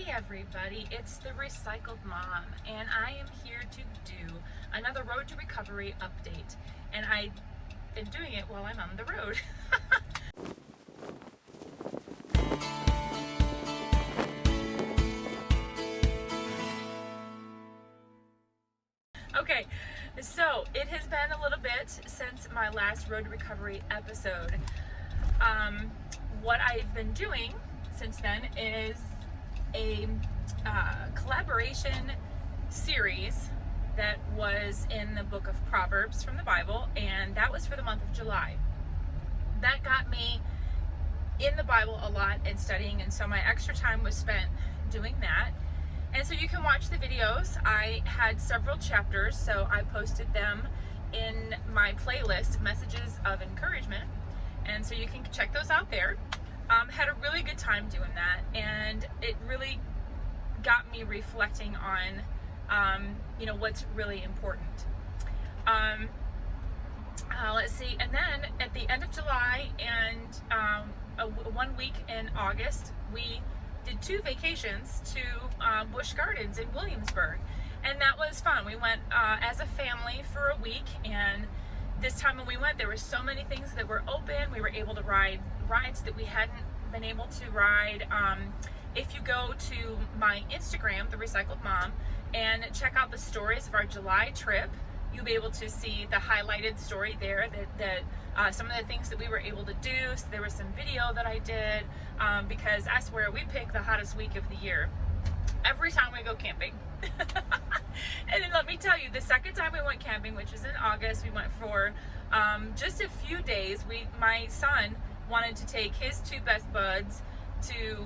Everybody, it's the Recycled Mom, and I am here to do another Road to Recovery update, and I've been doing it while I'm on the road. Okay, so it has been a little bit since my last Road to Recovery episode. What I've been doing since then is a collaboration series that was in the book of Proverbs from the Bible, and that was for the month of July. That got me in the Bible a lot and studying, and so my extra time was spent doing that. And so you can watch the videos. I had several chapters, so I posted them in my playlist, Messages of Encouragement, and so you can check those out there. Had a really good time doing that, and it really got me reflecting on what's really important. Let's see, and then at the end of July and 1 week in August, we did 2 vacations to Busch Gardens in Williamsburg, and that was fun. We went as a family for a week, and this time when we went, there were so many things that were open. We were able to ride rides that we hadn't been able to ride. If you go to my Instagram, The Recycled Mom, and check out the stories of our July trip, you'll be able to see the highlighted story there, that some of the things that we were able to do. So there was some video that I did, because I swear we pick the hottest week of the year every time we go camping. And then let me tell you, the second time we went camping, which was in August, we went for just a few days. My son wanted to take his 2 best buds to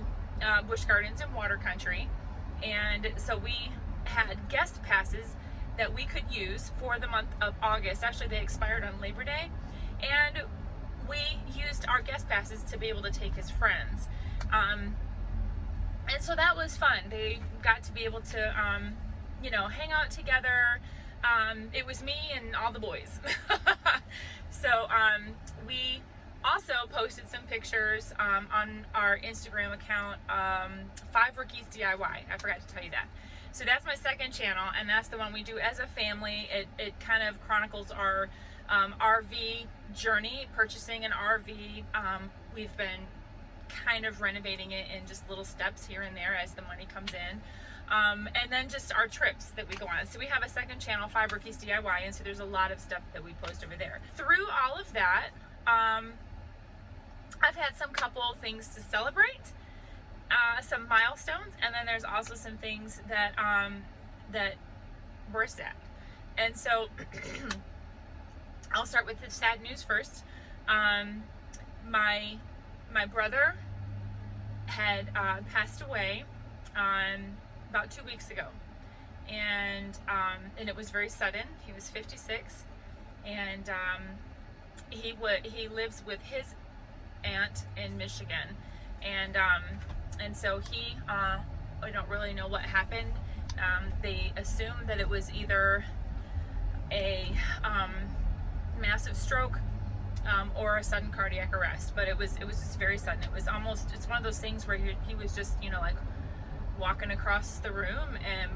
Busch Gardens and Water Country, and so we had guest passes that we could use for the month of August. Actually, they expired on Labor Day, and we used our guest passes to be able to take his friends. And so that was fun. They got to be able to, hang out together. It was me and all the boys. So we also posted some pictures on our Instagram account, 5 Rookies DIY. I forgot to tell you that. So that's my second channel, and that's the one we do as a family. It kind of chronicles our RV journey, purchasing an RV. We've been kind of renovating it in just little steps here and there as the money comes in. And then just our trips that we go on. So we have a second channel, 5 Rookies DIY, and so there's a lot of stuff that we post over there. Through all of that, I've had some couple things to celebrate, some milestones, and then there's also some things that that were sad. And so I'll start with the sad news first. My brother had passed away about 2 weeks ago, and it was very sudden. He was 56, and he lives with his aunt in Michigan, and so I don't really know what happened. They assumed that it was either a massive stroke or a sudden cardiac arrest, but it was just very sudden. It's one of those things where he was just like walking across the room and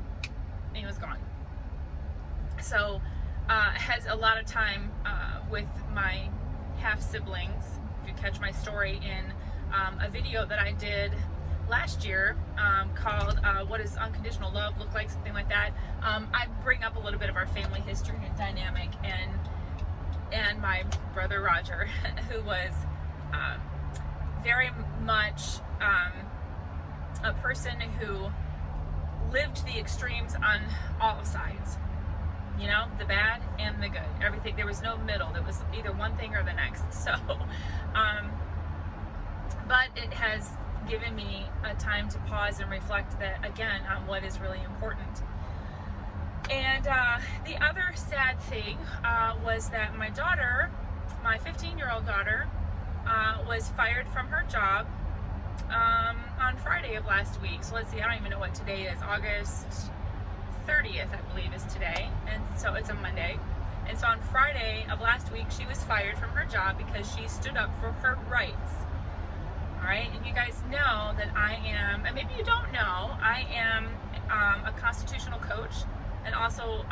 he was gone. So had a lot of time with my half siblings. If you catch my story in a video that I did last year called What Does Unconditional Love Look Like, something like that. I bring up a little bit of our family history and dynamic, and my brother Roger, who was very much a person who lived the extremes on all sides, the bad and the good, everything. There was no middle. There was either one thing or the next. So but it has given me a time to pause and reflect that again on what is really important. And the other sad thing was that my daughter, my 15-year-old daughter, was fired from her job on Friday of last week. So let's see, I don't even know what today is. August 30th, I believe, is today. And so it's a Monday. And so on Friday of last week, she was fired from her job because she stood up for her rights. All right, and you guys know that I am, and maybe you don't know, I am a constitutional coach, and also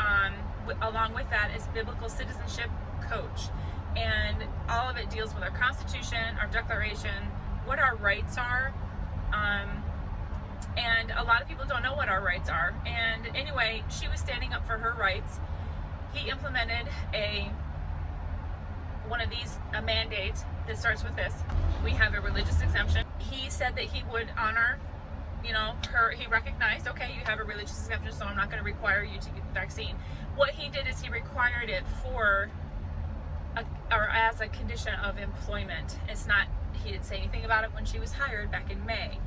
along with that is biblical citizenship coach. And all of it deals with our Constitution, our Declaration, what our rights are. And a lot of people don't know what our rights are. And anyway, she was standing up for her rights. He implemented a mandate that starts with this. We have a religious exemption. He said that he would honor, her. He recognized, okay, you have a religious exemption, so I'm not going to require you to get the vaccine. What he did is he required it as a condition of employment. He didn't say anything about it when she was hired back in May.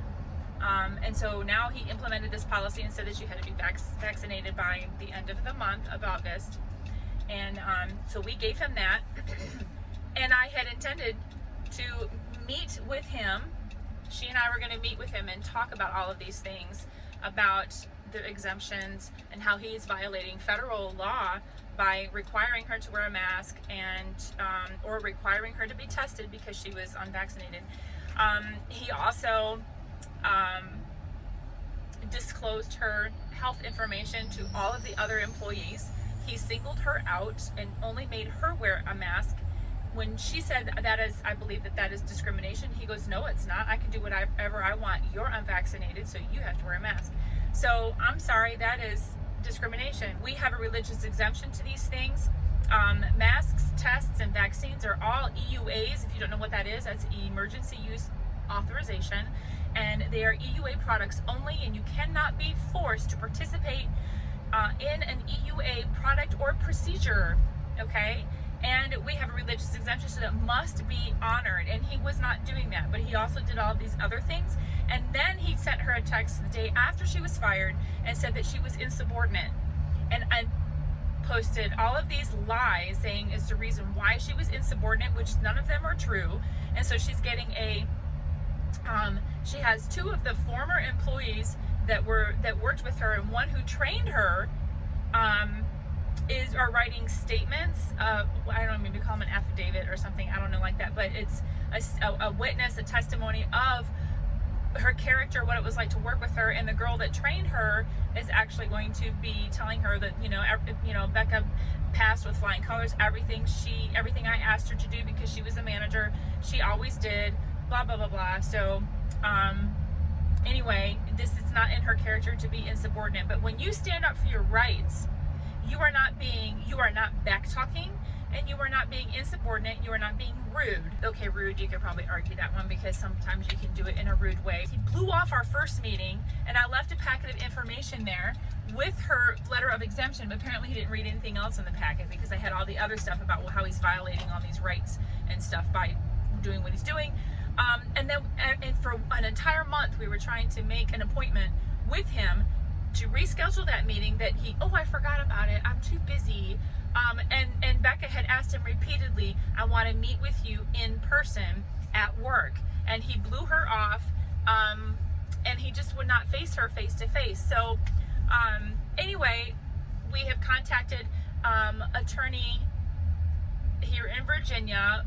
And so now he implemented this policy and said that you had to be vaccinated by the end of the month of August. And so we gave him that. And I had intended to meet with him. She and I were going to meet with him and talk about all of these things, about the exemptions and how he's violating federal law by requiring her to wear a mask and or requiring her to be tested because she was unvaccinated. He also disclosed her health information to all of the other employees. He singled her out and only made her wear a mask. When she said I believe that is discrimination, he goes, no, it's not. I can do whatever I want. You're unvaccinated, so you have to wear a mask. So I'm sorry, that is discrimination. We have a religious exemption to these things. Masks, tests, and vaccines are all EUAs. If you don't know what that is, that's emergency use authorization. And they are EUA products only, and you cannot be forced to participate in an EUA product or procedure, okay? And we have a religious exemption, so that must be honored, and he was not doing that. But he also did all of these other things, and then he sent her a text the day after she was fired and said that she was insubordinate, and posted all of these lies saying is the reason why she was insubordinate, which none of them are true. And so she's getting she has two of the former employees that worked with her, and one who trained her are writing statements. I don't know, maybe call them an affidavit or something. I don't know, like that. But it's a witness, a testimony of her character, what it was like to work with her. And the girl that trained her is actually going to be telling her that Becca passed with flying colors. Everything I asked her to do because she was a manager, she always did. Blah blah blah blah. So anyway, this is not in her character to be insubordinate. But when you stand up for your rights, you are not back talking, and you are not being insubordinate. You are not being rude. Okay, rude, you could probably argue that one because sometimes you can do it in a rude way. He blew off our first meeting, and I left a packet of information there with her letter of exemption, but apparently he didn't read anything else in the packet because I had all the other stuff about how he's violating all these rights and stuff by doing what he's doing. And for an entire month, we were trying to make an appointment with him to reschedule that meeting that I forgot about it. I'm too busy. And Becca had asked him repeatedly, I want to meet with you in person at work. And he blew her off, and he just would not face her face to face. So anyway, we have contacted attorney here in Virginia.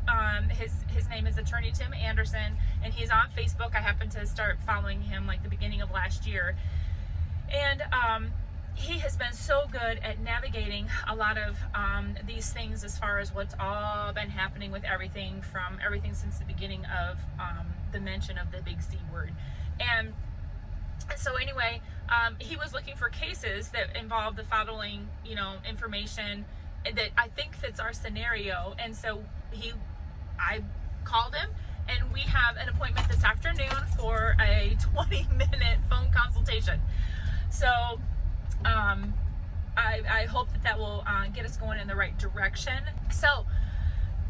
His name is Attorney Tim Anderson, and he's on Facebook. I happened to start following him like the beginning of last year. And he has been so good at navigating a lot of these things as far as what's all been happening with everything since the beginning of the mention of the big C word. And so anyway, he was looking for cases that involve the following, information that I think fits our scenario. And so I called him, and we have an appointment this afternoon for a 20-minute phone consultation. So I hope that will get us going in the right direction. So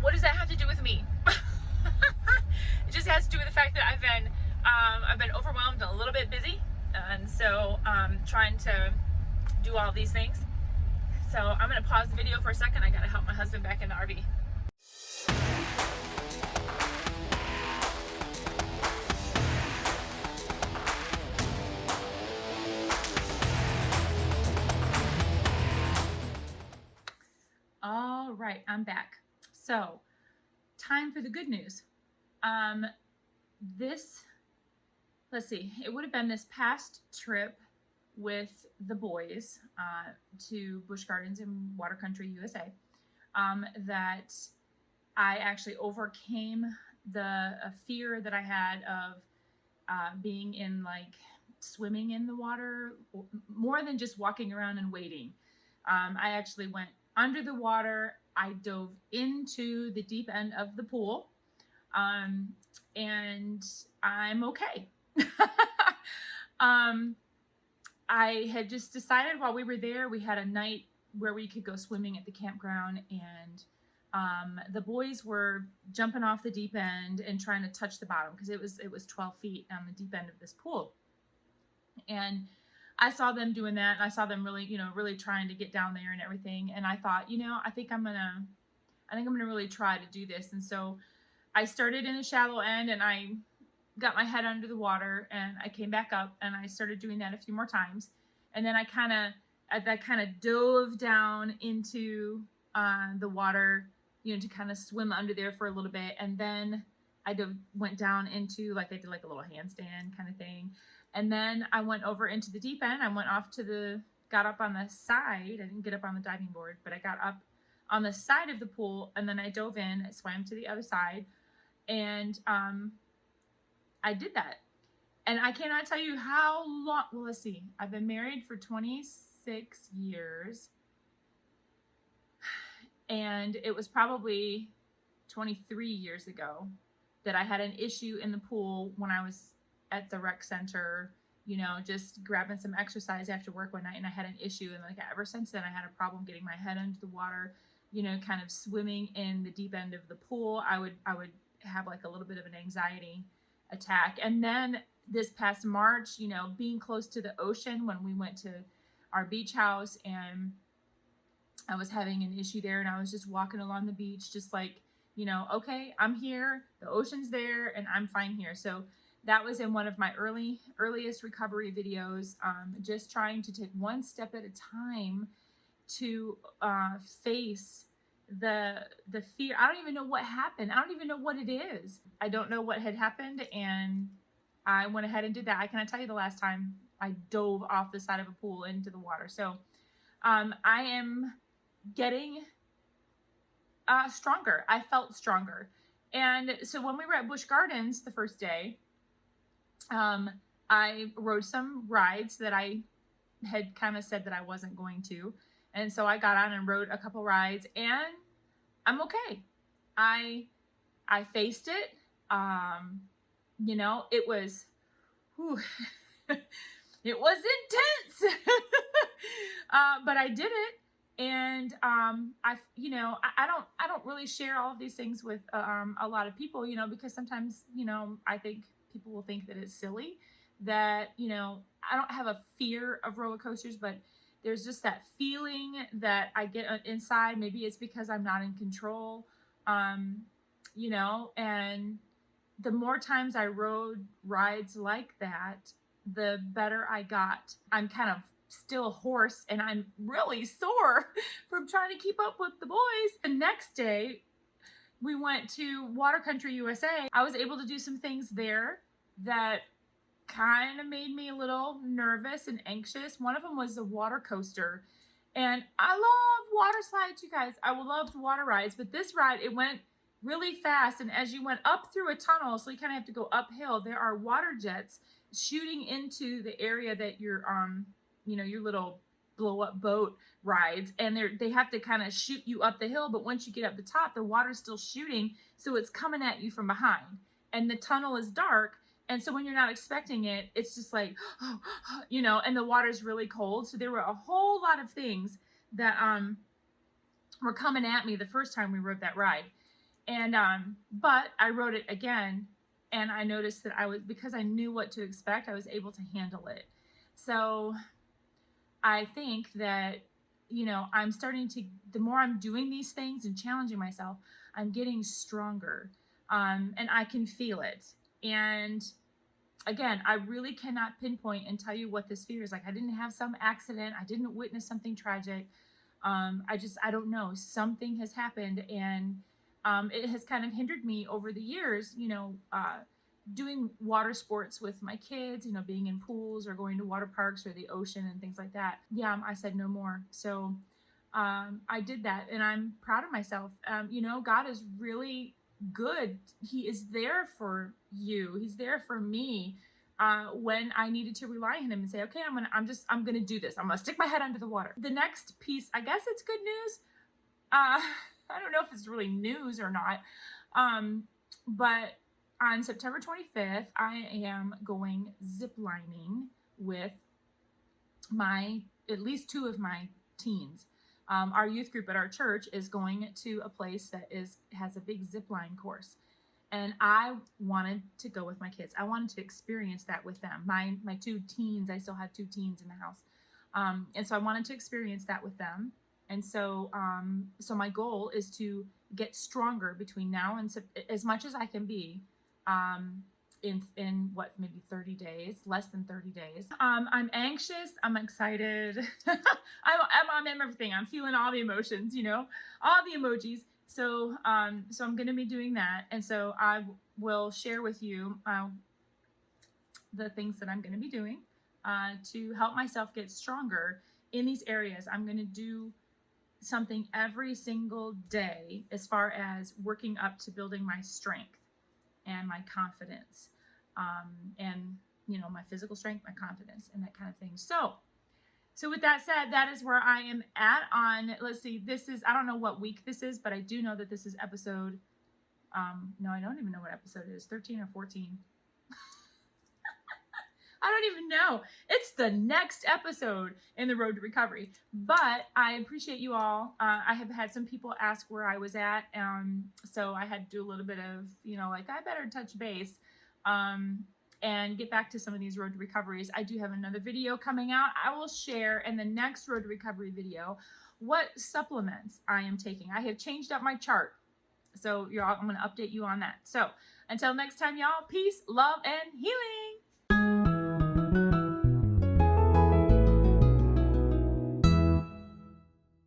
what does that have to do with me? It just has to do with the fact that I've been overwhelmed and a little bit busy, and so trying to do all these things. So I'm going to pause the video for a second. I got to help my husband back in the RV. All right, I'm back. So, time for the good news. This let's see, it would have been this past trip with the boys to Busch Gardens in Water Country, USA, that I actually overcame the fear that I had of being in like swimming in the water, more than just walking around and waiting. I actually went under the water. I dove into the deep end of the pool, um, and I'm okay. um, I had just decided while we were there, we had a night where we could go swimming at the campground, and the boys were jumping off the deep end and trying to touch the bottom because it was 12 feet on the deep end of this pool, and I saw them doing that, and I saw them really, really trying to get down there and everything, and I thought, I think I'm gonna really try to do this, and so I started in a shallow end, and I got my head under the water, and I came back up, and I started doing that a few more times, and then I kind of dove down into the water, to kind of swim under there for a little bit, and then went down into, like, I did like a little handstand kind of thing, and then I went over into the deep end. I went off got up on the side. I didn't get up on the diving board, but I got up on the side of the pool, and then I dove in. I swam to the other side, and I did that. And I cannot tell you how long. Well, let's see. I've been married for 26 years. And it was probably 23 years ago that I had an issue in the pool when I was at the rec center, just grabbing some exercise after work one night. And I had an issue. And like ever since then, I had a problem getting my head under the water, kind of swimming in the deep end of the pool. I would have like a little bit of an anxiety attack. And then this past March, being close to the ocean when we went to our beach house, and I was having an issue there, and I was just walking along the beach, just like, okay, I'm here, the ocean's there, and I'm fine here. So that was in one of my earliest recovery videos, just trying to take one step at a time to face the fear. I don't even know what happened. I don't even know what it is. I don't know what had happened, and I went ahead and did that. I cannot tell you the last time I dove off the side of a pool into the water. So I am getting stronger. I felt stronger. And so when we were at Busch Gardens the first day, I rode some rides that I had kind of said that I wasn't going to. And so I got on and rode a couple rides, and I'm okay. I faced it. It was, whew, it was intense, but I did it. And I don't really share all of these things with a lot of people, because sometimes, I think people will think that it's silly, that, I don't have a fear of roller coasters, but there's just that feeling that I get inside. Maybe it's because I'm not in control, and the more times I rode rides like that, the better I got. I'm kind of still hoarse, and I'm really sore from trying to keep up with the boys. The next day, we went to Water Country, USA. I was able to do some things there that kind of made me a little nervous and anxious. One of them was the water coaster. And I love water slides, you guys. I love water rides, but this ride, it went really fast. And as you went up through a tunnel, so you kind of have to go uphill, there are water jets shooting into the area that you're your little blow up boat rides, and they have to kind of shoot you up the hill, but once you get up the top, the water's still shooting, so it's coming at you from behind, and the tunnel is dark, and so when you're not expecting it, it's just like and the water's really cold. So there were a whole lot of things that were coming at me the first time we rode that ride, and but I rode it again, and I noticed that because I knew what to expect, I was able to handle it. So I think that, I'm starting to, the more I'm doing these things and challenging myself, I'm getting stronger, and I can feel it. And again, I really cannot pinpoint and tell you what this fear is like. I didn't have some accident. I didn't witness something tragic. I don't know. Something has happened, and it has kind of hindered me over the years, doing water sports with my kids, you know, being in pools or going to water parks or the ocean and things like that. Yeah, I said no more. So I did that, and I'm proud of myself. You know, God is really good. He is there for you. He's there for me. When I needed to rely on him and say, okay, I'm gonna do this. I'm gonna stick my head under the water. The next piece, I guess it's good news. I don't know if it's really news or not. But on September 25th, I am going ziplining with at least two of my teens. Our youth group at our church is going to a place that has a big zipline course. And I wanted to go with my kids. I wanted to experience that with them. My two teens, I still have two teens in the house. And so I wanted to experience that with them. And so, so my goal is to get stronger between now and as much as I can be, in what, maybe 30 days, less than 30 days. I'm anxious. I'm excited. I'm in everything. I'm feeling all the emotions, you know, all the emojis. So, so I'm going to be doing that. And so I will share with you, the things that I'm going to be doing, to help myself get stronger in these areas. I'm going to do something every single day as far as working up to building my strength and my confidence, and, you know, my physical strength, my confidence, and that kind of thing. So with that said, that is where I am at on, let's see, this is, I don't know what week this is, but I do know that this is episode, no, I don't even know what episode it is, 13 or 14. I don't even know. It's the next episode in the Road to Recovery. But I appreciate you all. I have had some people ask where I was at. So I had to do a little bit of, you know, like, I better touch base and get back to some of these Road to Recoveries. I do have another video coming out. I will share in the next Road to Recovery video what supplements I am taking. I have changed up my chart. So I'm going to update you on that. So until next time, y'all, peace, love, and healing.